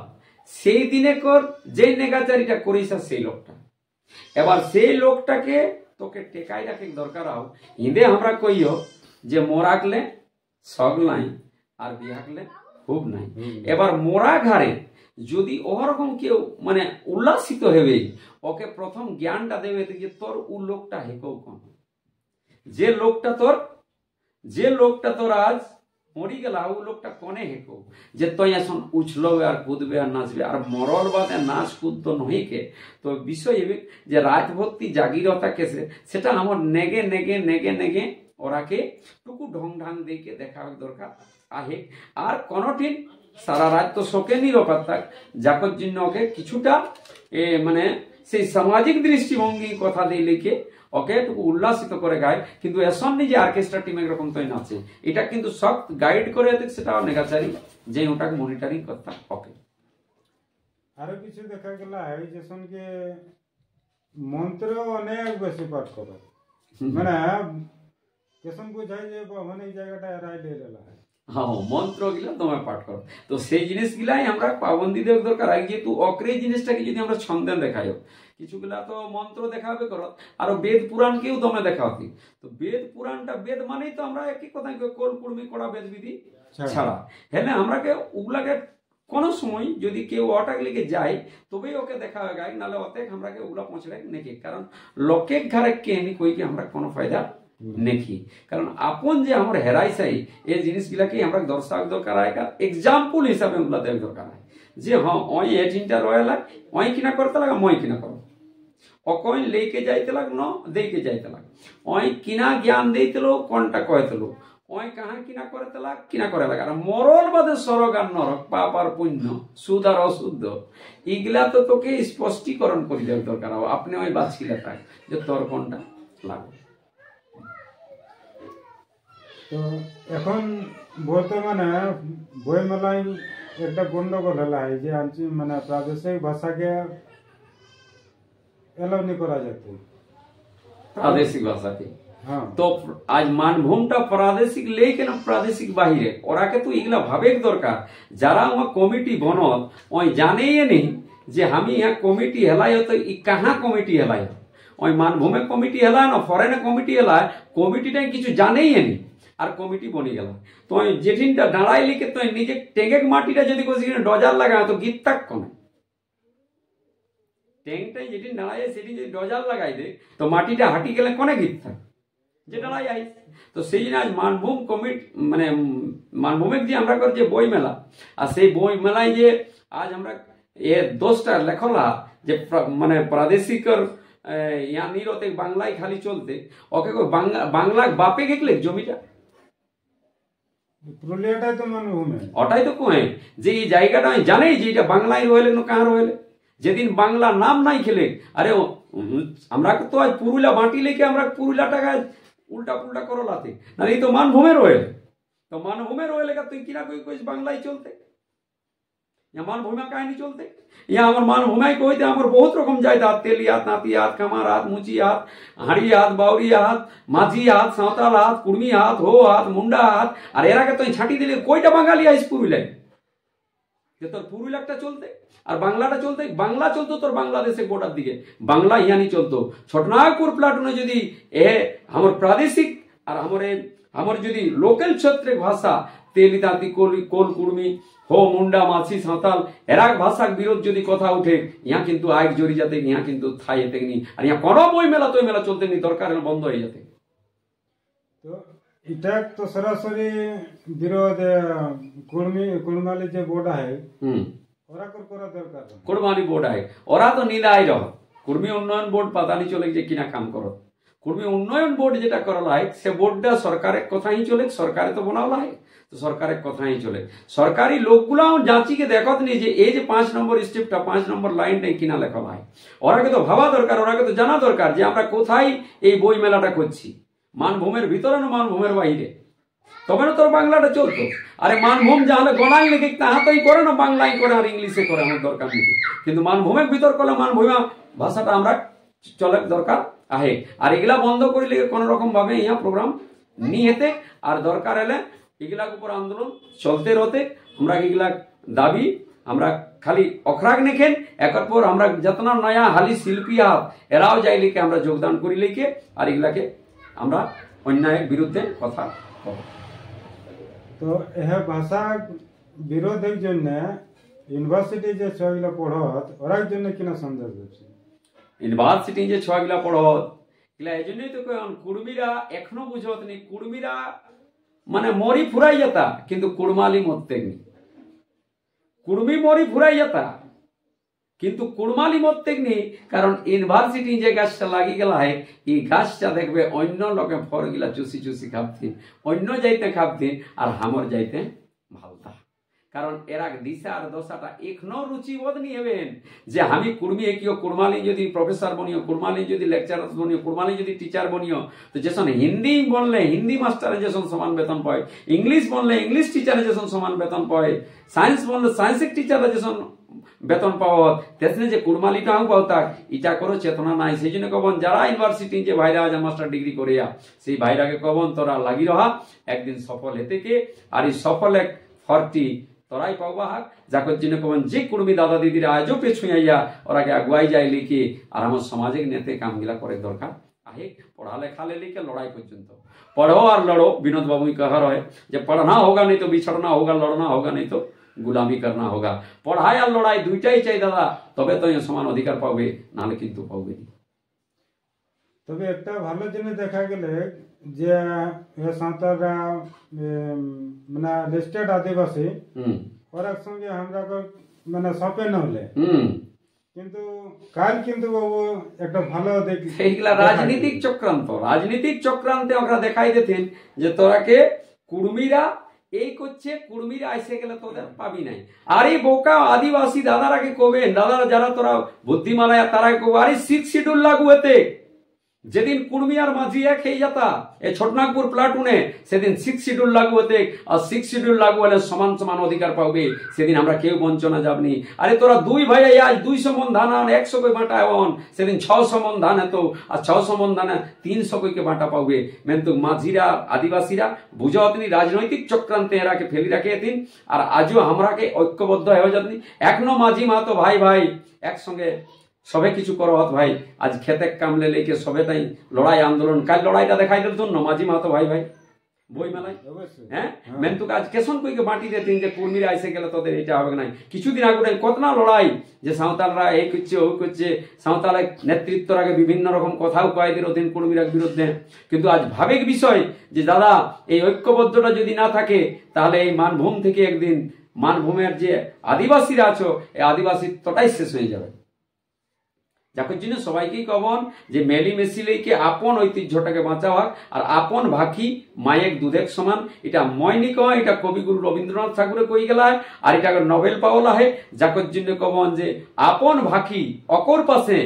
সেই দিনে কর যে নেগাচারিটা করিস সেই লোকটা, এবার সেই লোকটাকে তোকে টেকাই রাখে দরকার আও। হিন্দে আমরা কইও যে মোরাকলে সগ নাই আর বিহাকলে খুব নাই। এবার মোরা ঘরে যদি ওরকম কেউ মানে উল্লাসিত হবে, ওকে প্রথম জ্ঞানটা দেবে যে তোর ও লোকটা হেকেও কম, যে লোকটা তোর আজ মরি গেলা ও লোকটা কনে হেকো, যে তুই এখন উছলবে আর কুদবে আর নাচবে, আর মরল বাদে নাচ কুদ তো নহি কে। তো বিষয় এবে যে রাত ভর্তি জাগিরতা কেসে সেটা আমার নেগে নেগে নেগে নেগে ওরাকে টুকু ঢং ঢাং দিকে দেখা দরকার আহে। আর কোনঠিন সারা রাত তো শোকে নিরপাত থাক, যাকর জন্য ওকে কিছুটা মানে সেই সামাজিক দৃষ্টিভঙ্গি কথা দিয়ে লিখে ওকে একটু উল্লাসিত করে গায়। কিন্তু এসন যে অর্কেস্ট্রা টিম একরকম তো নাচে, এটা কিন্তু সব গাইড করে সেটা নেগাচারি যে ওটাকে মনিটরিং করতে ওকে। আরো কিছু দেখা গেল এই যে সঙ্গে মন্ত্র অনেক বেশি পাঠ করে, মানে কেসন বুঝাই যে মানে এই জায়গাটা এরাই লেলা। হ্যাঁ, মন্ত্র গিলা তোমার পাঠ করো, তো সেই জিনিস গিলাই আমরা পাবন্দি দেওয়ার দরকার। আর যেহেতু অক্রে জিনিসটাকে যদি আমরা ছন্দে দেখাই, কিছুগুলা তো মন্ত্র দেখাবে করো, আর বেদ পুরাণকেও তোমরা দেখাওতি। তো বেদ পুরাণটা বেদ মানেই তো আমরা একই কথা কোল কুড়মি করা বেদ বিধি ছাড়া। হ্যাঁ, আমরাকে ওগুলাকে কোনো সময় যদি কেউ অটাক লিখে যায় তবেই ওকে দেখা হয় গায়, নাহলে অতেক আমরাকে ওগুলা পৌঁছায় নেকি। কারণ লোকে ঘরে কেনি কইকে আমরা কোনো ফায়দা নেকি, কারণ আপন যে আমার হেরাই চাই এই জিনিসগুলাকে আমরা দর্শক দরকার হয়, এক্সাম্পল হিসাবে ওগুলা দেখ দরকার হয় যে হ্যাঁ ওই এ চিন্তা রয়েলা ওই কিনা করতে লাগা মই কিনা করো, অকই লেকে যাইতে লাগ ন দেইকে যাইতে লাগ, ওই কিনা জ্ঞান দেইতেলো কোনটা কয়েতেলো, ওই কাহা কিনা করতে লাগ কিনা করে লাগ। আর মরল বাদে স্বর্গ আর নরক, পাপ আর পুণ্য, সুদ আর অশুদ্ধ, এগুলা তো তোকে স্পষ্টীকরণ করে দেওয়ার দরকার। আপনি ওই বাছিলে থাক যে তোর কোনটা লাগবে। তো এখন বর্তমানে বইমেলায় একটা গন্ডগোল হলা যে মানে প্রাদেশিক ভাষাকে এলাও নি করা যেত প্রাদেশিক ভাষাকে। তো আজ মানভূমটা প্রাদেশিক লেকে না প্রাদেশিক বাহিরে, ওরাকে তো এগুলা ভাবে দরকার। যারা আমার কমিটি বনত ওই জানেই নেই যে আমি यहाँ কমিটি হেলাই তো কাহা কমিটি হেলাই, ওই মানভূমে কমিটি হেলায় না ফরেনে কমিটি হেলায়, কমিটিটা কিছু জানেই নেই আর কমিটি বনে গেল। তো যেদিনটা দাঁড়াই লিখে তো নিজে টেঙ্গে মাটিটা যদি ডজার লাগায় তো গীত তাক কমে, ট্যাংটাই যেদিন দাঁড়ায় সেদিন যদি ডজার লাগাই দে তো মাটিটা হাঁটি গেলে কোনে গীত থাকে যে দাঁড়াই আইস। তো সেই জন্য আজ মানভূম কমিটি মানে মানভূমের যে আমরা করি যে বই মেলা, আর সেই বই মেলায় যে আজ আমরা এ দোষটা লেখলা যে মানে প্রাদেশিক ইয়া নিরতে বাংলায় খালি চলতে, ওকে বাংলা বাপে গেলে জমিটা পুরুলিয়াটাই তো মানভূমে, ওটাই তো কয়ে যে এই জায়গাটা আমি জানি যে এটা বাংলায় রয়েলে না কাহার রয়েলে। যেদিন বাংলা নাম নাই খেলে, আরে আমরা তো আজ পুরুলিয়া বাঁটি লেখে আমরা পুরুলিয়াটাকে উল্টা পুল্টা করলাতে না, এই তো মানভূমে রয়েলে। তো মানভূমে রয়েলে তুই কিনা কই বাংলায় চলতে, মানভূমা কাহিনী চলতে ইয়া আমার মানভূমায় কইতে আমার বহুত রকম জায়গা, তেলি হাত, নাতি হাত, কামার হাত, মুচি হাত, হাড়ি হাত, বাউরি হাত, মাঝি হাত, সাঁওতাল হাত, কুর্মি হাত, হো হাত, মুন্ডা হাত। আর এর আগে তুই ছাঁটি দিলে কয়টা বাঙালি আইস পুরুলিয়ায়, যে তোর পুরুলিয়াটা চলতে আর বাংলাটা চলতে, বাংলা চলতো তোর বাংলাদেশের বর্ডার দিকে, বাংলা ইয়ানি চলতো। ছোটনাগপুর প্লাটুনে যদি আমার প্রাদেশিক আর আমার যদি লোকাল ক্ষেত্রে ভাষা তেলি তাঁতি কোল কুর্মি হো মুন্ডা মাছি সাঁওতাল এরাক ভাষার বিরোধ যদি কথা উঠে, ইয়া কিন্তু আইক জড়ি যাতে, ইয়া কিন্তু থাই যেতে নি, আর ইয়া কোনো বই মেলা তো মেলা চলতে নি, দরকার বন্ধ হয়ে যেতে। তো এটা তো সরাসরি বিরোধ কুড়মালি যে বোর্ড আছে ওরা করা দরকার, কুড়মালি বোর্ড আছে ওরা তো নিদায় রহ। কুর্মী উন্নয়ন বোর্ড পাতা নি চলে যে কিনা কাম করো, কুর্মী উন্নয়ন বোর্ড যেটা করা হয় সে বোর্ডটা সরকারের কথাই চলে, সরকারে তো বানাওয়া হয়, তো সরকারের কথাই চলে। সরকারি লোকগুলাও যাচিকে দেখত নি যে এই যে 5 নম্বর স্টেপটা 5 নম্বর লাইনটাই কিনা লেখা হয়, ওরাকে তো ভাবা দরকার, ওরাকে তো জানা দরকার যে আমরা কোথায় এই বই মেলাটা করছি, মানভূমের ভিতরে না মানভূমের বাইরে, তবে না তোর বাংলাটা চলতো। আরে মানভূম যাহলে গণাই লিখে তাহাতেই করে না, বাংলাই করে আর ইংলিশে করে, আমার দরকার নেই। কিন্তু মানভূমের ভিতর করলে মানভূমা ভাষাটা আমরা চলে দরকার আহে। আর এগুলা বন্ধ করে লিখে কোন রকম ভাবে ইহা প্রোগ্রাম নিয়ে হেতে, আর দরকার এলে এগুলার উপর আন্দোলন চলতে রতে। আমরা এগুলা দাবি আমরা খালি অখরাগ নেখেন, একের পর আমরা যতনা নয়া হালি শিল্পী হাত এরাও যাই লিখে আমরা যোগদান করি লিখে, আর এগুলাকে আমরা অন্যায়ের বিরুদ্ধে কথা কব। তো এ ভাষা বিরোধের জন্য ইউনিভার্সিটি যে ছয়গুলা পড়ত ওরার জন্য কিনা সন্দেশ দিচ্ছে, ইউনিভার্সিটি যে ছয়গুলা পড়ত এগুলা এই জন্যই তো কুর্মীরা এখনো বুঝত নি, কুর্মীরা মানে মরি ফুরাই যেতা কিন্তু কুড়মালি মরতে নি, কুর্মী মরি ফুরাই যেতা কিন্তু কুড়মালি মরতে নি। কারণ ইউনিভার্সিটি যে গাছটা লাগি গেলা হয় এই গাছটা দেখবে অন্য লোকে ফলগুলা চুষি চুষি খাবতেন, অন্য যাইতে খাবতেন আর হামর যাইতে ভালতা। কারণ এরা দিশা আর দশাটা এখনো রুচিবোধ নিয়ে হবেন যে আমি কুর্মী কিও কুড়মালি যদি প্রফেসর বনিও, কুড়মালি যদি লেকচারার বনিও, কুড়মালি যদি টিচার বনিও, তো যেসন হিন্দি বললে হিন্দি মাস্টারে যেসন সমান বেতন পায়, ইংলিশ বললে ইংলিশ টিচারে যেসন সমান বেতন পায়, সায়েন্স বললে সায়েন্সের টিচারে যেসন বেতন পাওয়া, তেসনে যে কুড়মালিটাও পাওতাক ইটা করো চেতনা নাই। সেই জন্য কবন যারা ইউনিভার্সিটি যে ভাইরা আজ মাস্টার ডিগ্রি করিয়া সেই ভাইরাকে কবন তোরা লাগি রহা, একদিন সফল হেতে কে, আর এই সফল এক ফরটি তোরাই পাওয়া হাক। যাকর জন্য কবন যে কুর্মী দাদা দিদিরা আজও পেছুইয়া ওরাকে আগুয়াই যায় লিখে, আর আমার সমাজে নেতে কামগুলা করে দরকার আহে। পড়ালেখা লিখে লড়াই পর্যন্ত পढ़ो और लड़ो। विनोद बाबू कहा रहे जब पढ़ना होगा नहीं तो बिछड़ना होगा, लड़ना होगा नहीं तो गुलामी करना होगा। पढ़ाई और लड़ाई दुईटाई चाই दादा, তবে তো সমান অধিকার পাবে, নাহলে কিন্তু পাবে না। তবে একটা ভালো জিনিস দেখা গেলে যে সাঁওতালরা মানে লিস্টেড আদিবাসী ওরার সঙ্গে আমরা মানে সপে নহলে কিন্তু কাল কিন্তু বাবু একটা ভালো এইগুলা রাজনীতিক চক্রান্ত, রাজনীতিক চক্রান্তে ওরা দেখাই দিতেন যে তোরাকে কুর্মীরা এই করছে, কুর্মীরা আইসে গেলে তোদের পাবি নাই। আর এই বোকা আদিবাসী দাদারাকে কবেন, দাদারা যারা তোরা বুদ্ধিমালায় তারা কবে আরে 6 শিডিউল লাগু হতে। যেদিন কুর্মী আর মাঝি এক হয়ে যেতা এই ছোটনাগপুর প্লাটুনে, সেদিন 6 শিডিউল লাগু হতে, আর 6 শিডিউল লাগু হলে সমান সমান অধিকার পাবে, সেদিন আমরা কেউ বঞ্চনা যাবনি। আরে তোরা দুই ভাই আজ 200 মন ধান আন 100 কই বাঁটা হন, সেদিন 600 মন ধান হতো, আর 600 মন ধানে 300 কইকে বাঁটা পাবে। কিন্তু মাঝিরা আদিবাসীরা বুঝাতনি রাজনৈতিক চক্রান্তে এরাকে ফেলি রাখে দিন, আর আজও আমরাকে ঐক্যবদ্ধ হয়ে যাতনি। এখনো মাঝি মাতো ভাই ভাই একসঙ্গে সবে কিছু করো ভাই, আজ খেতে কামলে লেকে সবে তাই লড়াই আন্দোলন, কাল লড়াইটা দেখাই দিল জন্য মাঝি মাতো ভাই ভাই বই মেলায়। হ্যাঁ মেনতুক আজ কেসন কইকে বাঁটি দিতেন যে কুর্মীরা আইসে গেলে তোদের এটা হবে নাই। কিছুদিন আগে কত না লড়াই যে সাঁওতালরা এই করছে ওই করছে, সাঁওতালের নেতৃত্বর আগে বিভিন্ন রকম কথাও কয়ে দিল দিন কুর্মীরার বিরুদ্ধে। কিন্তু আজ ভাবেক বিষয় যে দাদা এই ঐক্যবদ্ধটা যদি না থাকে তাহলে এই মানভূম থেকে একদিন মানভূমের যে আদিবাসীরা আছো এই আদিবাসীত্বটাই শেষ হয়ে যাবে। যার জন্য সবাইকেই কবন যে মেলি মেশিলেকে আপন ঐতিহ্যটাকে বাঁচাও, আর আপন ভাখি মায়ের দুধের সমান। এটা ময়নি কয়, এটা কবিগুরু রবীন্দ্রনাথ ঠাকুরে কই গেলায়, আর এটা নোবেল পাওলা হে। যার জন্য কবন যে আপন ভাখি অকর পাশে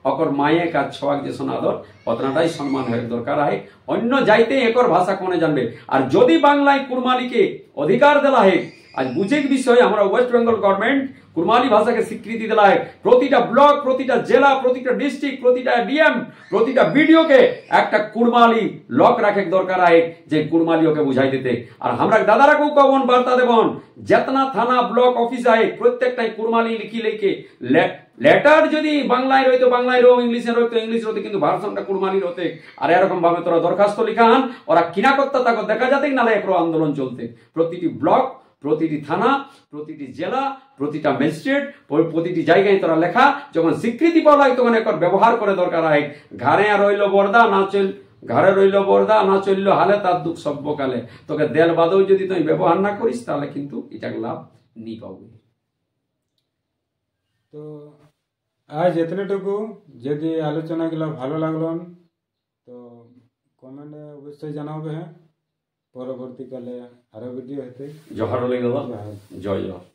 অকর মায়ে কাজ ছোয়াক যে সনাদর অতনাটাই সম্মান হয়ে দরকার আহে। অন্য যাইতে একর ভাষা কোনে জানবে। আর যদি বাংলায় কুড়মালিকে অধিকার দেওয়া হে আজ বুঝেক বিষয় আমরা ওয়েস্ট বেঙ্গল গভর্নমেন্ট কুড়মালি ভাষাকে স্বীকৃতি দেয় প্রতিটা ব্লক প্রতিটা জেলা প্রতিটা ডিস্ট্রিক্ট প্রতিটা ডিএম প্রতিটা বিডিওকে একটা কুড়মালি লক রাখে দরকার আছে যে কুড়মালি ওকে বুঝাই দিতে আর আমরা দাদারাকেও কবন বার্তা দেবন যেতনা থানা ব্লক অফিস আছে প্রত্যেকটাই কুড়মালি লিখি লিখে লেটার যদি বাংলায় রইতো বাংলায় রো ইংলিশে রইতো ইংলিশ রইতো কিন্তু ভার্সনটা কুড়মালির হতে আর এরকম ভাবে তোরা দরখাস্ত লিখান ওরা কিনা করতে তাকে দেখা যাতে নালে একরো আন্দোলন চলতে প্রতিটি ব্লক প্রতিটি থানা প্রতিটি জেলা প্রতিটা ম্যাজিস্ট্রেট প্রতিটি জায়গায় তোরা লেখা যখন স্বীকৃতি পাওয়া হয় তখন একবার ব্যবহার করে দরকার হয় ঘরে রইল বর্দা না চল ঘরে রইল বর্দা না চললো হালে তার দুঃখ সভ্যকালে তোকে দেল বাদেও যদি তুই ব্যবহার না করিস তাহলে কিন্তু এটাকে লাভ নি পাবি। তো আজ এতটুকু যদি আলোচনাগুলো ভালো লাগলো তো কমেন্টে অবশ্যই জানাবে হ্যাঁ পরবর্তীকালে আরো ভিডিও হতে জোহার লেগে জয় জয়।